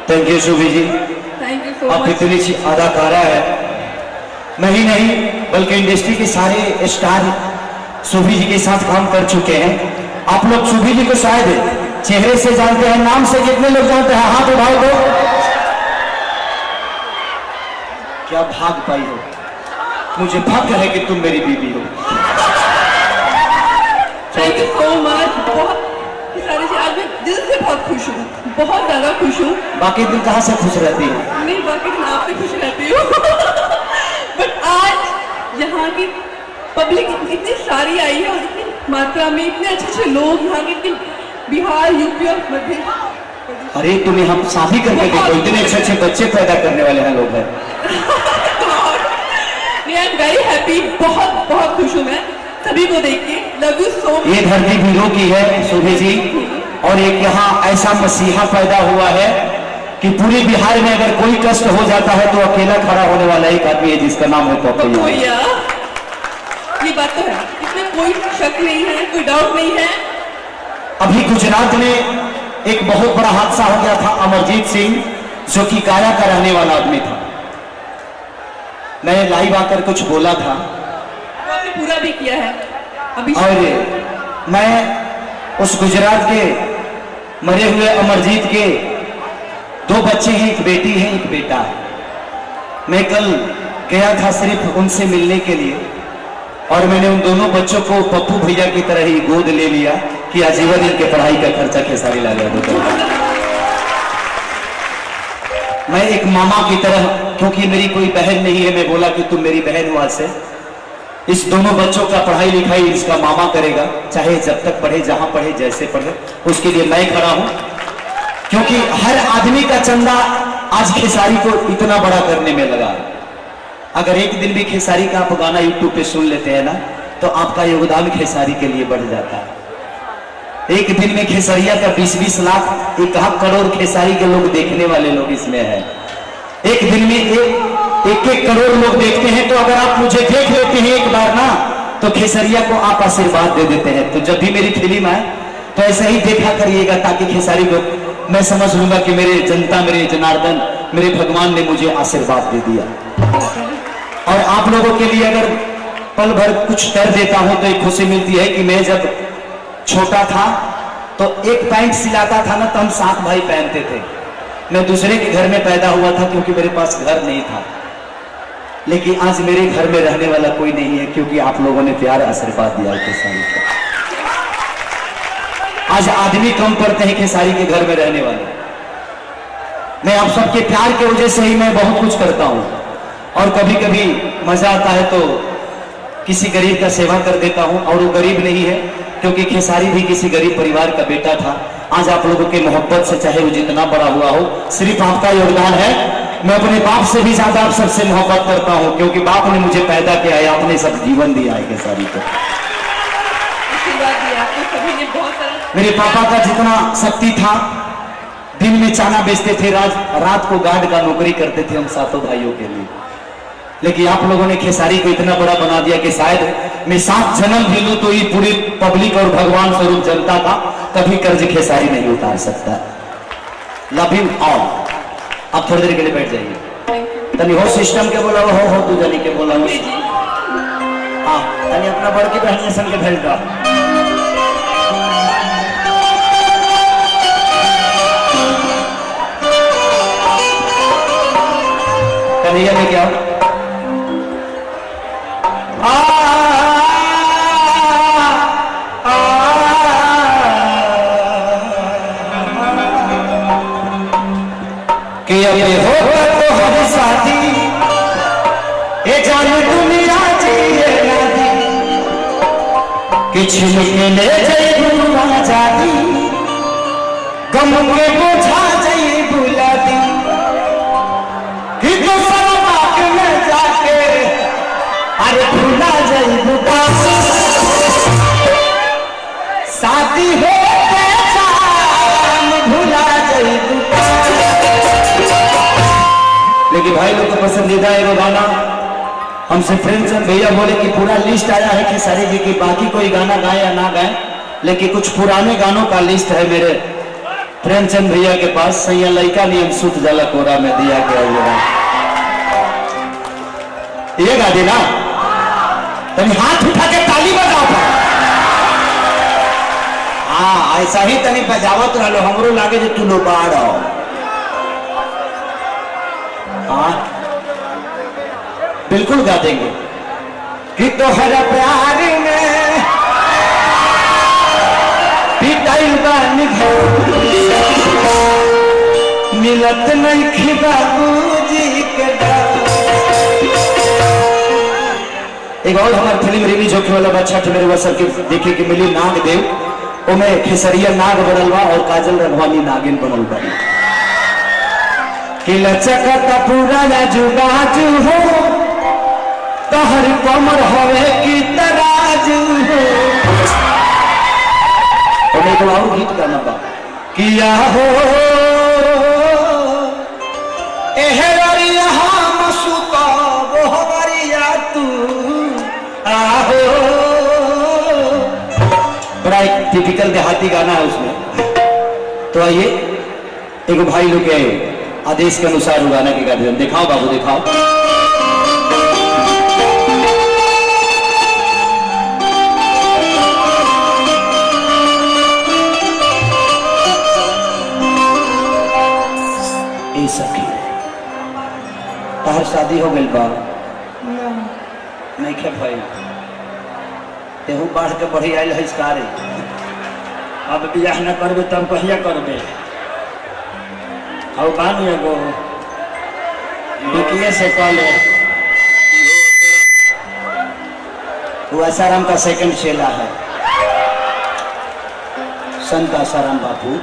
Thank you Subhi ji, thank you so आप much. इतनी अच्छी अदाकारा है। मैं ही नहीं बल्कि इंडस्ट्री के सारे स्टार सुभी जी के साथ काम कर चुके हैं। आप लोग सुभी जी को शायद चेहरे से जानते हैं, नाम से कितने लोग जानते हैं? हाथ उठाओ दो। क्या भाग पाई हो, मुझे भाग्य है कि तुम मेरी बीवी हो। Thank you so much. बहुत सारी चीज, आज मैं दिल से बहुत खुश हूँ, बहुत ज्यादा खुश हूँ। बाकी दिन कहाँ से खुश रहती है? नहीं, बाकी दिन आपसे खुश रहती हूँ। बट आज यहाँ की पब्लिक इतनी सारी आई है और इतनी मात्रा में, इतने अच्छे अच्छे लोग यहाँ के, इतने बिहार, यूपी और मध्य प्रदेश। अरे तुम्हें हम शादी करके देखो, इतने अच्छे अच्छे बच्चे पैदा करने वाले हैं लोग हैं। आई एम वेरी हैप्पी, बहुत बहुत खुश हूँ मैं सभी को देख के। Love you so much. ये धरती वीरों की है सुभी जी, और एक यहाँ ऐसा मसीहा पैदा हुआ है कि पूरे बिहार में अगर कोई कष्ट हो जाता है तो अकेला खड़ा होने वाला एक आदमी है जिसका नाम है पपैया। ये बात तो है, इसमें कोई शक नहीं है, कोई डाउट नहीं है। अभी गुजरात में एक बहुत बड़ा हादसा हो गया था। अमरजीत सिंह जो कि काया का रहने वाला आदमी था, मैंने लाइव आकर कुछ बोला था वो आपने पूरा भी किया है अभी। और मैं उस गुजरात के मरे हुए अमरजीत के 2 बच्चे हैं, एक बेटी है एक बेटा है। मैं कल गया था सिर्फ उनसे मिलने के लिए, और मैंने उन दोनों बच्चों को पप्पू भैया की तरह ही गोद ले लिया कि आजीवन इनके पढ़ाई का खर्चा खेसारी ला गया। मैं एक मामा की तरह, क्योंकि मेरी कोई बहन नहीं है, मैं बोला कि तुम मेरी बहन हो, आज से इस दोनों बच्चों का पढ़ाई लिखाई इसका मामा करेगा, चाहे जब तक पढ़े, जहां पढ़े, जैसे पढ़े, उसके लिए मैं खड़ा हूं। क्योंकि हर आदमी का चंदा आज खेसारी को इतना बड़ा करने में लगा है। अगर एक दिन भी खेसारी का आप गाना यूट्यूब पे सुन लेते हैं ना, तो आपका योगदान खेसारी के लिए बढ़ जाता है। एक दिन में खेसरिया का 20-20 लाख, 1 करोड़ खेसारी के लोग देखने वाले लोग इसमें है। एक दिन में 1 करोड़ लोग देखते हैं। तो अगर आप मुझे देख लेते हैं एक बार ना, तो खेसरिया को आप आशीर्वाद दे देते हैं। तो जब भी मेरी फिल्म आए तो ऐसा ही देखा करिएगा, ताकि खेसारी को मैं समझ लूंगा कि मेरे जनता, मेरे जनार्दन, मेरे भगवान ने मुझे आशीर्वाद दे दिया। और आप लोगों के लिए अगर पल भर कुछ कर देता हूं तो एक खुशी मिलती है कि मैं जब छोटा था तो एक पैंट सिलाता था ना, तो हम 7 भाई पहनते थे। मैं दूसरे के घर में पैदा हुआ था क्योंकि मेरे पास घर नहीं था। लेकिन आज मेरे घर में रहने वाला कोई नहीं है, क्योंकि आप लोगों ने प्यार आशीर्वाद दिया खेसारी को। आज आदमी कम पड़ते हैं खेसारी के घर में रहने वाले। मैं आप सबके प्यार की वजह से ही मैं बहुत कुछ करता हूं, और कभी कभी मजा आता है तो किसी गरीब का सेवा कर देता हूं। और वो गरीब नहीं है, क्योंकि खेसारी भी किसी गरीब परिवार का बेटा था। आज आप लोगों के मोहब्बत से, चाहे वो जितना बड़ा हुआ हो, सिर्फ आपका योगदान है। मैं अपने बाप से भी ज्यादा आप सबसे मोहब्बत करता हूं, क्योंकि बाप ने मुझे पैदा किया है, आपने सब जीवन दिया है खेसारी को। मेरे पापा का जितना शक्ति था, दिन में चाना बेचते थे, रात को गार्ड का नौकरी करते थे हम 7 भाइयों के लिए। लेकिन आप लोगों ने खेसारी को इतना बड़ा बना दिया कि शायद मैं 7 जन्म भी लूं तो ये पूरी पब्लिक और भगवान स्वरूप जनता का कभी कर्ज खेसारी नहीं उतार सकता। Love you all. आप थोड़ी देर के लिए बैठ जाइए। तनी हो सिस्टम के बोला हो तू जानी के बोला हो। हाँ, तनी अपना बड़की बहन सन के भेज दो। कन्हैया में क्या कि अबे होगा तो हर शादी, ए जान दुनिया जिए ना दी, कि छिलके ले जाई बुला जाती, गम के बोझा जाई बुला दी, कि तो सरबाग में जाके अरे भूला जाई बुला, शादी हो भूला जाई बुला। लेकिन भाई लोग का पसंदीदा है वो गाना, हमसे फ्रेंड्स भैया बोले कि पूरा लिस्ट आया है खेसारी जी की, बाकी कोई गाना गाए या ना गाए, लेकिन कुछ पुराने गानों का लिस्ट है मेरे प्रेमचंद भैया के पास सैया लड़का नियम सुत जाला कोरा में दिया के ये गा देना तनी हाथ उठा के ताली बजाओ। हाँ ऐसा ही तनी बजावत रहो, हमरो लागे जे तू लो बाड़। हाँ बिल्कुल गा देंगे कि तोहरा प्यार में पिटाइल बानी मिलत नहीं खी बाबूजी के डर। एक और हमारे फिल्म रिलीज होने वाला बच्चा मेरे वसर के देखे कि मिली नाग देव ओमे खेसरिया नाग बनल बा और काजल रघवानी नागिन बनल बा कि लचकता पूरा जुगाजू हो तहर कमर हवे की तराजू हो। और एक और गीत गाना बा किया हो एहरिया हम सुका वो हमारिया तू आहो। बड़ा एक टिपिकल देहाती गाना है उसमें। तो आइए एक भाई लोग के आदेश के अनुसार वो गाना के गा दे। दिखाओ बाबू दिखाओ। ए सखी तहर शादी हो गई बा नहीं खे भाई तेहू बढ़ के बढ़ी आयल है सारे। अब बियाह न करबे तब कहिया करबे। और बानी एगो दुकिए से कॉल वो आसाराम का सेकंड चेला है संत आसाराम बापू।